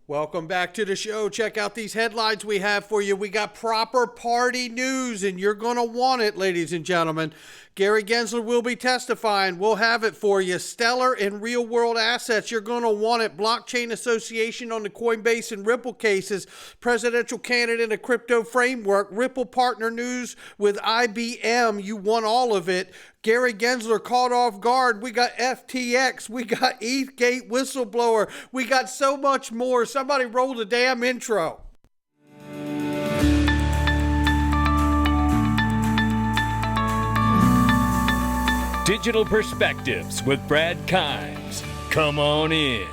Welcome back to the show. Check out these headlines we have for you. We got proper party news, and you're going to want it, ladies and gentlemen. Gary Gensler will be testifying. We'll have it for you. Stellar and real-world assets. You're going to want it. Blockchain Association on the Coinbase and Ripple cases. Presidential candidate in a crypto framework. Ripple partner news with IBM. You want all of it. Gary Gensler caught off guard. We got FTX. We got EthGate whistleblower. We got so much more. Somebody roll the damn intro. Digital Perspectives with Brad Kimes. Come on in.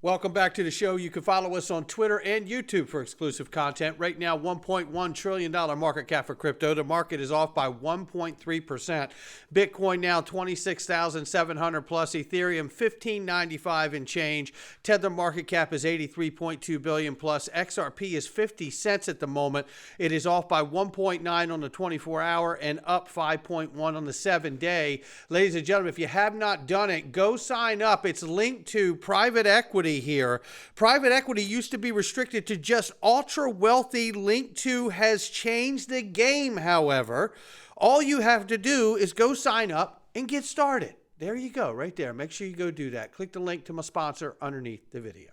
Welcome back to the show. You can follow us on Twitter and YouTube for exclusive content. Right now, $1.1 trillion market cap for crypto. The market is off by 1.3%. Bitcoin now 26,700 plus. Ethereum 1595 and change. Tether market cap is 83.2 billion plus. XRP is 50 cents at the moment. It is off by 1.9 on the 24-hour and up 5.1 on the 7-day. Ladies and gentlemen, if you have not done it, go sign up. It's linked to private equity here. Private equity used to be restricted to just ultra wealthy. Link2 has changed the game, however. All you have to do is go sign up and get started. There you go, right there. Make sure you go do that. Click the link to my sponsor underneath the video.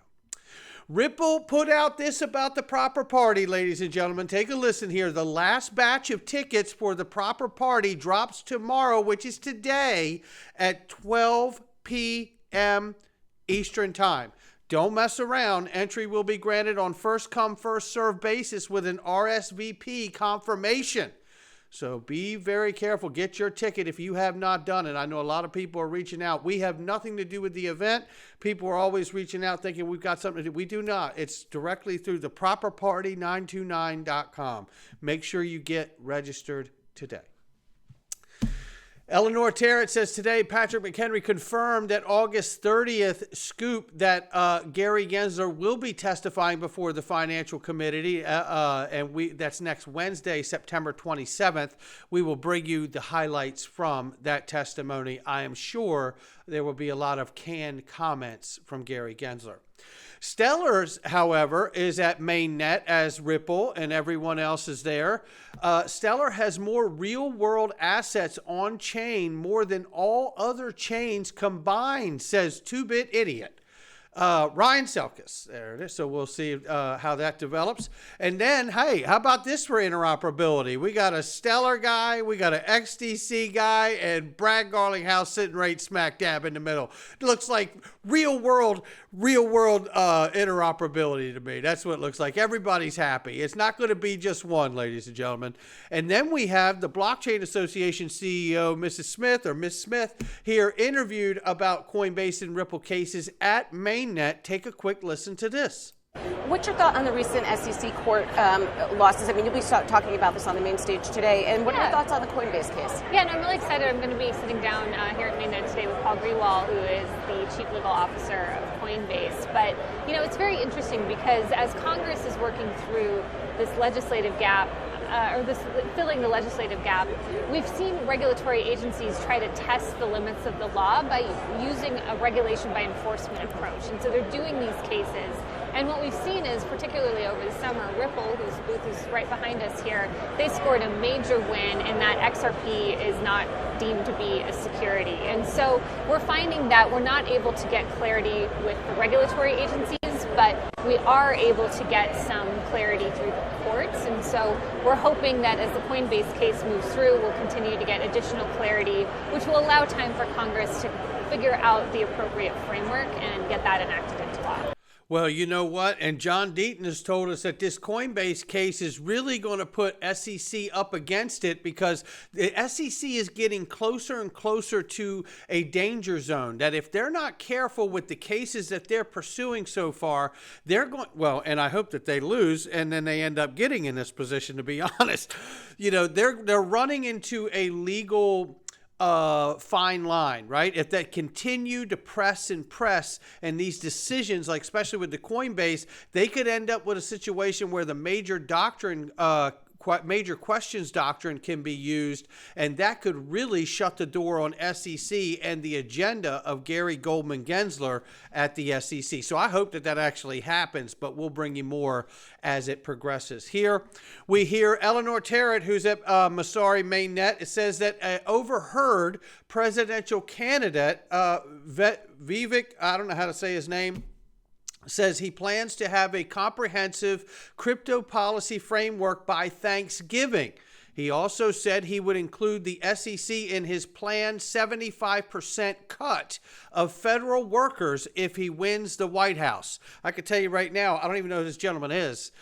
Ripple put out this about the proper party, ladies and gentlemen. Take a listen here. The last batch of tickets for the proper party drops tomorrow, which is today at 12 p.m. Eastern Time. Don't mess around. Entry will be granted on first come, first served basis with an RSVP confirmation. So be very careful. Get your ticket if you have not done it. I know a lot of people are reaching out. We have nothing to do with the event. People are always reaching out thinking we've got something to do. We do not. It's directly through the properparty929.com. Make sure you get registered today. Eleanor Tarrant says today Patrick McHenry confirmed that August 30th scoop that Gary Gensler will be testifying before the Financial Committee, and that's next Wednesday, September 27th. We will bring you the highlights from that testimony. I am sure there will be a lot of canned comments from Gary Gensler. Stellar's, however, is at mainnet as Ripple and everyone else is there. Stellar has more real-world assets on chain, more than all other chains combined, says 2-Bit Idiot. Ryan Selkis, there it is. So we'll see how that develops. And then, hey, how about this for interoperability? We got a Stellar guy, we got an XDC guy, and Brad Garlinghouse sitting right smack dab in the middle. It looks like real world interoperability to me. That's what it looks like. Everybody's happy. It's not going to be just one, ladies and gentlemen. And then we have the Blockchain Association CEO, Mrs. Smith, or Miss Smith, here interviewed about Coinbase and Ripple cases at mainnet. Take a quick listen to this. What's your thought on the recent SEC court losses? I mean, you'll be talking about this on the main stage today. And what are your thoughts on the Coinbase case? Yeah, and I'm really excited. I'm going to be sitting down here at mainnet today with Paul Grewal, who is the chief legal officer of Coinbase. But, you know, it's very interesting because as Congress is working through this legislative gap, filling the legislative gap, we've seen regulatory agencies try to test the limits of the law by using a regulation by enforcement approach. And so they're doing these cases. And what we've seen is, particularly over the summer, Ripple, whose booth is right behind us here, they scored a major win in that XRP is not deemed to be a security. And so we're finding that we're not able to get clarity with the regulatory agencies, but we are able to get some clarity through the courts. And so we're hoping that as the Coinbase case moves through, we'll continue to get additional clarity, which will allow time for Congress to figure out the appropriate framework and get that enacted into law. Well, you know what? And John Deaton has told us that this Coinbase case is really going to put SEC up against it because the SEC is getting closer and closer to a danger zone, that if they're not careful with the cases that they're pursuing so far, they're going, well, and I hope that they lose and then they end up getting in this position, to be honest. You know, they're running into a legal fine line, right? If they continue to press and these decisions, like especially with the Coinbase, they could end up with a situation where the major doctrine major questions doctrine can be used, and that could really shut the door on SEC and the agenda of Gary Goldman Gensler at the SEC. So I hope that that actually happens, but we'll bring you more as it progresses. Here we hear Eleanor Tarrant, who's at Masari Mainnet. It says that overheard presidential candidate Vivek, I don't know how to say his name, says he plans to have a comprehensive crypto policy framework by Thanksgiving. He also said he would include the SEC in his planned 75% cut of federal workers if he wins the White House. I can tell you right now, I don't even know who this gentleman is.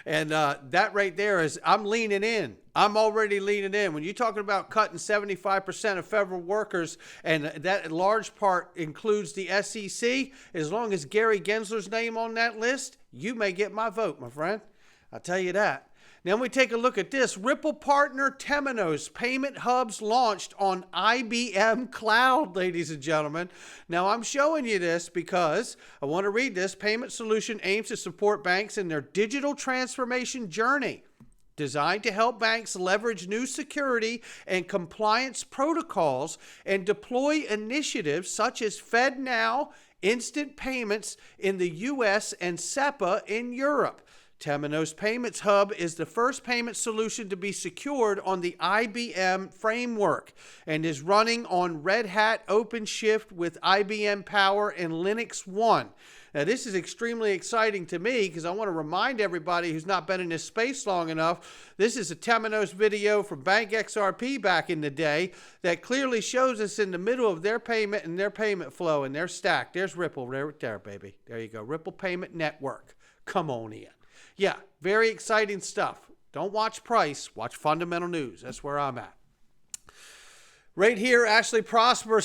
And that right there is, I'm leaning in. I'm already leaning in. When you're talking about cutting 75% of federal workers, and that in large part includes the SEC, as long as Gary Gensler's name on that list, you may get my vote, my friend. I'll tell you that. Now we take a look at this. Ripple partner Temenos payment hubs launched on IBM Cloud, ladies and gentlemen. Now I'm showing you this because I want to read this. Payment solution aims to support banks in their digital transformation journey, designed to help banks leverage new security and compliance protocols and deploy initiatives such as FedNow, instant payments in the US, and SEPA in Europe. Temenos Payments Hub is the first payment solution to be secured on the IBM framework and is running on Red Hat OpenShift with IBM Power and Linux One. Now, this is extremely exciting to me because I want to remind everybody who's not been in this space long enough, this is a Temenos video from Bank XRP back in the day that clearly shows us in the middle of their payment and their payment flow and their stack. There's Ripple right there, baby. There you go. Ripple Payment Network. Come on in. Yeah, very exciting stuff. Don't watch price, watch fundamental news. That's where I'm at. Right here, Ashley Prosper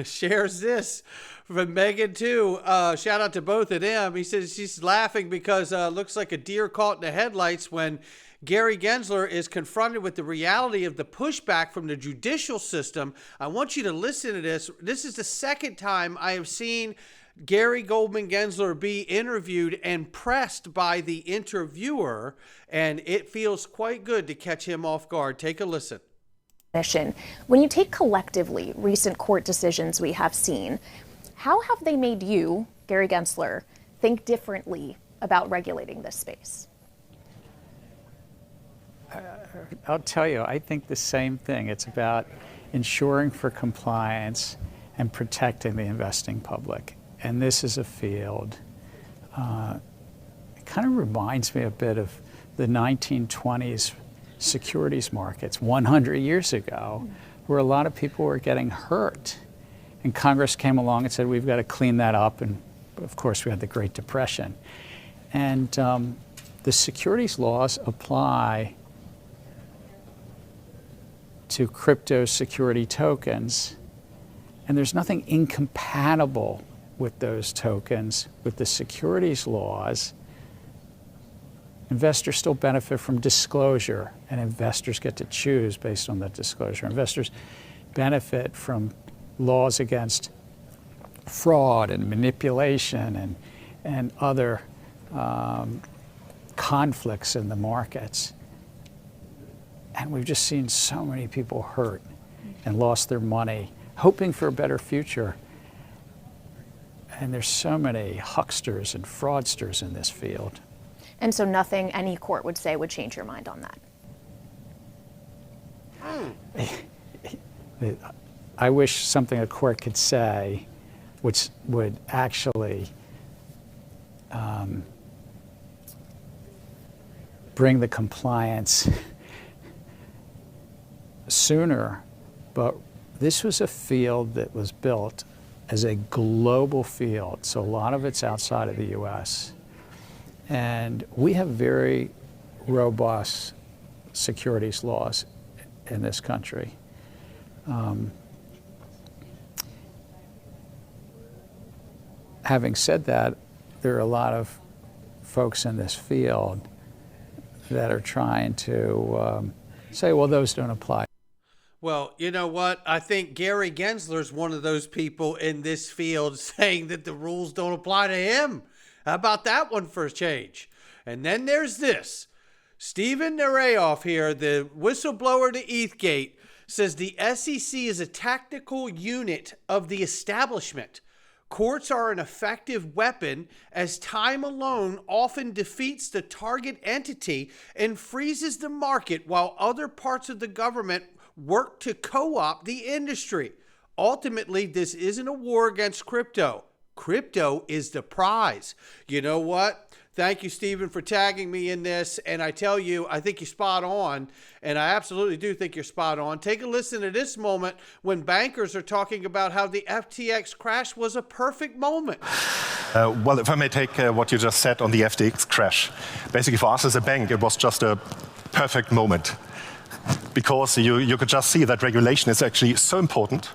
shares this from Megan too. Shout out to both of them. He says she's laughing because looks like a deer caught in the headlights when Gary Gensler is confronted with the reality of the pushback from the judicial system. I want you to listen to this. This is the second time I have seen Gary Goldman Gensler be interviewed and pressed by the interviewer, and it feels quite good to catch him off guard. Take a listen. When you take collectively recent court decisions we have seen, how have they made you, Gary Gensler, think differently about regulating this space? I'll tell you, I think the same thing. It's about ensuring for compliance and protecting the investing public. And this is a field, it kind of reminds me a bit of the 1920s securities markets 100 years ago, where a lot of people were getting hurt. And Congress came along and said, we've got to clean that up. And of course, we had the Great Depression. And the securities laws apply to crypto security tokens. And there's nothing incompatible with those tokens, with the securities laws. Investors still benefit from disclosure, and investors get to choose based on that disclosure. Investors benefit from laws against fraud and manipulation and other conflicts in the markets. And we've just seen so many people hurt and lost their money, hoping for a better future. And there's so many hucksters and fraudsters in this field. And so nothing any court would say would change your mind on that? I wish something a court could say which would actually bring the compliance sooner. But this was a field that was built as a global field, so a lot of it's outside of the U.S. And we have very robust securities laws in this country. Having said that, there are a lot of folks in this field that are trying to say, well, those don't apply. Well, you know what? I think Gary Gensler is one of those people in this field saying that the rules don't apply to him. How about that one for a change? And then there's this. Stephen Nareyoff here, the whistleblower to EthGate, says the SEC is a tactical unit of the establishment. Courts are an effective weapon as time alone often defeats the target entity and freezes the market while other parts of the government work to co-opt the industry. Ultimately, this isn't a war against crypto. Crypto is the prize. You know what? Thank you, Stephen, for tagging me in this. And I tell you, I think you're spot on. And I absolutely do think you're spot on. Take a listen to this moment when bankers are talking about how the FTX crash was a perfect moment. Well, if I may take what you just said on the FTX crash. Basically, for us as a bank, it was just a perfect moment. Because you could just see that regulation is actually so important.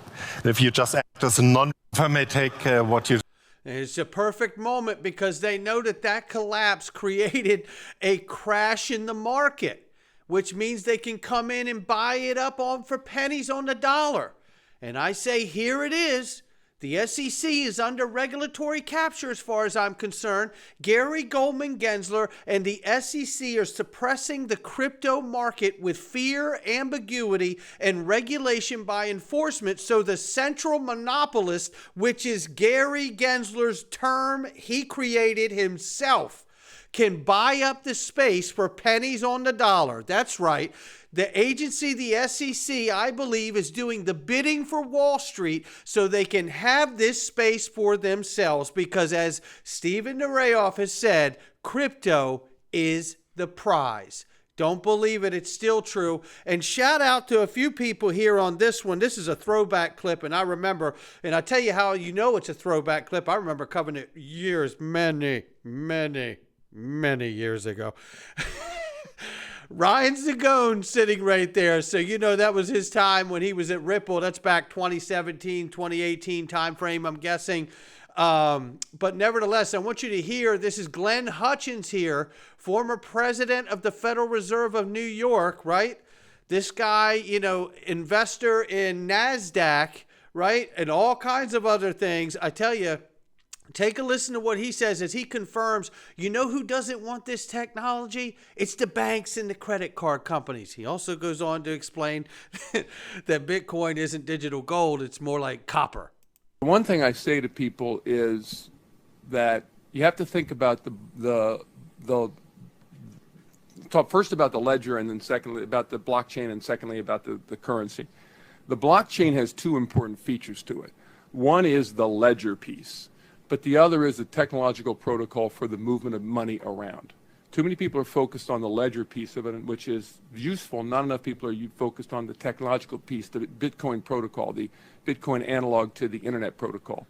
If you just act as a if I may take what you... It's a perfect moment because they know that collapse created a crash in the market, which means they can come in and buy it up for pennies on the dollar. And I say, here it is. The SEC is under regulatory capture as far as I'm concerned. Gary Goldman Gensler and the SEC are suppressing the crypto market with fear, ambiguity, and regulation by enforcement so the central monopolist, which is Gary Gensler's term he created himself, can buy up the space for pennies on the dollar. That's right. The agency, the SEC, I believe, is doing the bidding for Wall Street so they can have this space for themselves because, as Stephen Nareyoff has said, crypto is the prize. Don't believe it. It's still true. And shout out to a few people here on this one. This is a throwback clip, and I remember, and I tell you how you know it's a throwback clip. I remember covering it many years ago. Ryan Zagone sitting right there. So, you know, that was his time when he was at Ripple. That's back 2017, 2018 timeframe, I'm guessing. But nevertheless, I want you to hear, this is Glenn Hutchins here, former president of the Federal Reserve of New York, right? This guy, you know, investor in NASDAQ, right? And all kinds of other things. I tell you, take a listen to what he says as he confirms, you know who doesn't want this technology? It's the banks and the credit card companies. He also goes on to explain that Bitcoin isn't digital gold. It's more like copper. One thing I say to people is that you have to think about talk first about the ledger and then secondly about the blockchain and secondly about the currency. The blockchain has two important features to it. One is the ledger piece, but the other is a technological protocol for the movement of money around. Too many people are focused on the ledger piece of it, which is useful. Not enough people are focused on the technological piece, the Bitcoin protocol, the Bitcoin analog to the internet protocol.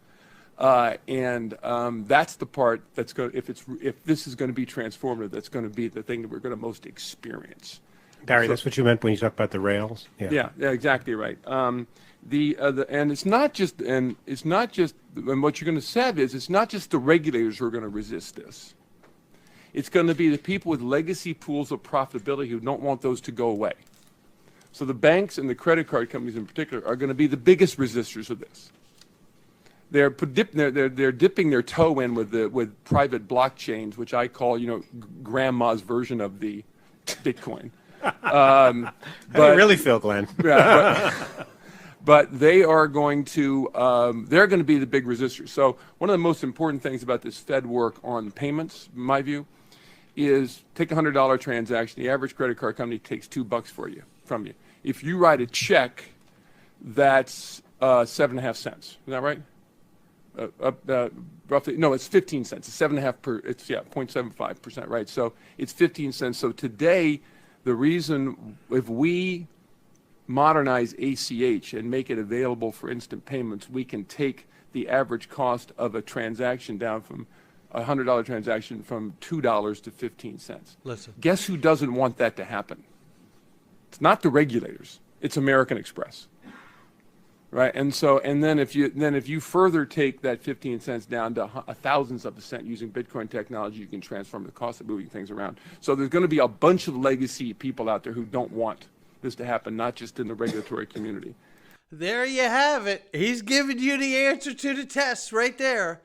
That's the part that's going. If this is going to be transformative, that's going to be the thing that we're going to most experience. Barry, that's what you meant when you talked about the rails. Yeah, exactly right. And it's not just and what you're going to say is it's not just the regulators who are going to resist this. It's going to be the people with legacy pools of profitability who don't want those to go away. So the banks and the credit card companies in particular are going to be the biggest resistors of this. They're dipping their toe in with private blockchains, which I call, grandma's version of the Bitcoin. How do you really feel, Glenn? But they are going to they're going to be the big resistors. So one of the most important things about this Fed work on payments, in my view, is take a $100 transaction. The average credit card company takes $2 from you. If you write a check, that's 7.5 cents. Is that right? Roughly, no, it's 15 cents. It's 7.5 per. It's 0.75%, right? So it's 15 cents. So today, the reason if we modernize ACH and make it available for instant payments, we can take the average cost of a transaction down from a $100 transaction from $2 to 15 cents. Listen. Guess who doesn't want that to happen? It's not the regulators. It's American Express. Right, and then if you further take that 15 cents down to thousands of a cent using Bitcoin technology, you can transform the cost of moving things around. So there's going to be a bunch of legacy people out there who don't want this to happen, not just in the regulatory community. There you have it. He's giving you the answer to the test right there.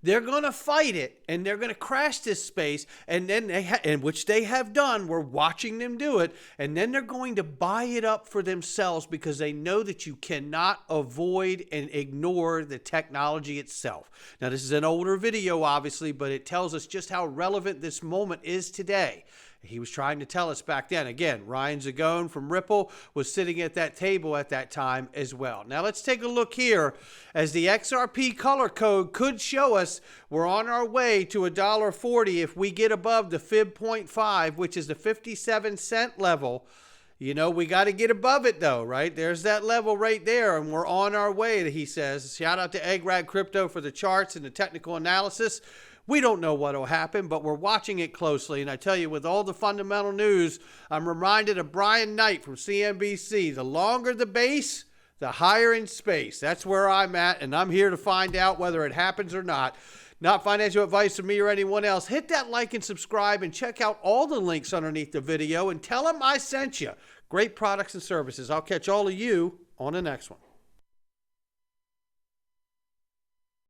They're going to fight it, and they're going to crash this space, and then and which they have done. We're watching them do it, and then they're going to buy it up for themselves because they know that you cannot avoid and ignore the technology itself. Now, this is an older video, obviously, but it tells us just how relevant this moment is today. He was trying to tell us back then. Again, Ryan Zagone from Ripple was sitting at that table at that time as well. Now let's take a look here as the XRP color code could show us we're on our way to $1.40 if we get above the fib 0.5, which is the 57-cent level. You know, we got to get above it though, right? There's that level right there, and we're on our way, he says. Shout out to Eggrad Crypto for the charts and the technical analysis. We don't know what will happen, but we're watching it closely. And I tell you, with all the fundamental news, I'm reminded of Brian Knight from CNBC. The longer the base, the higher in space. That's where I'm at, and I'm here to find out whether it happens or not. Not financial advice from me or anyone else. Hit that like and subscribe and check out all the links underneath the video and tell them I sent you. Great products and services. I'll catch all of you on the next one.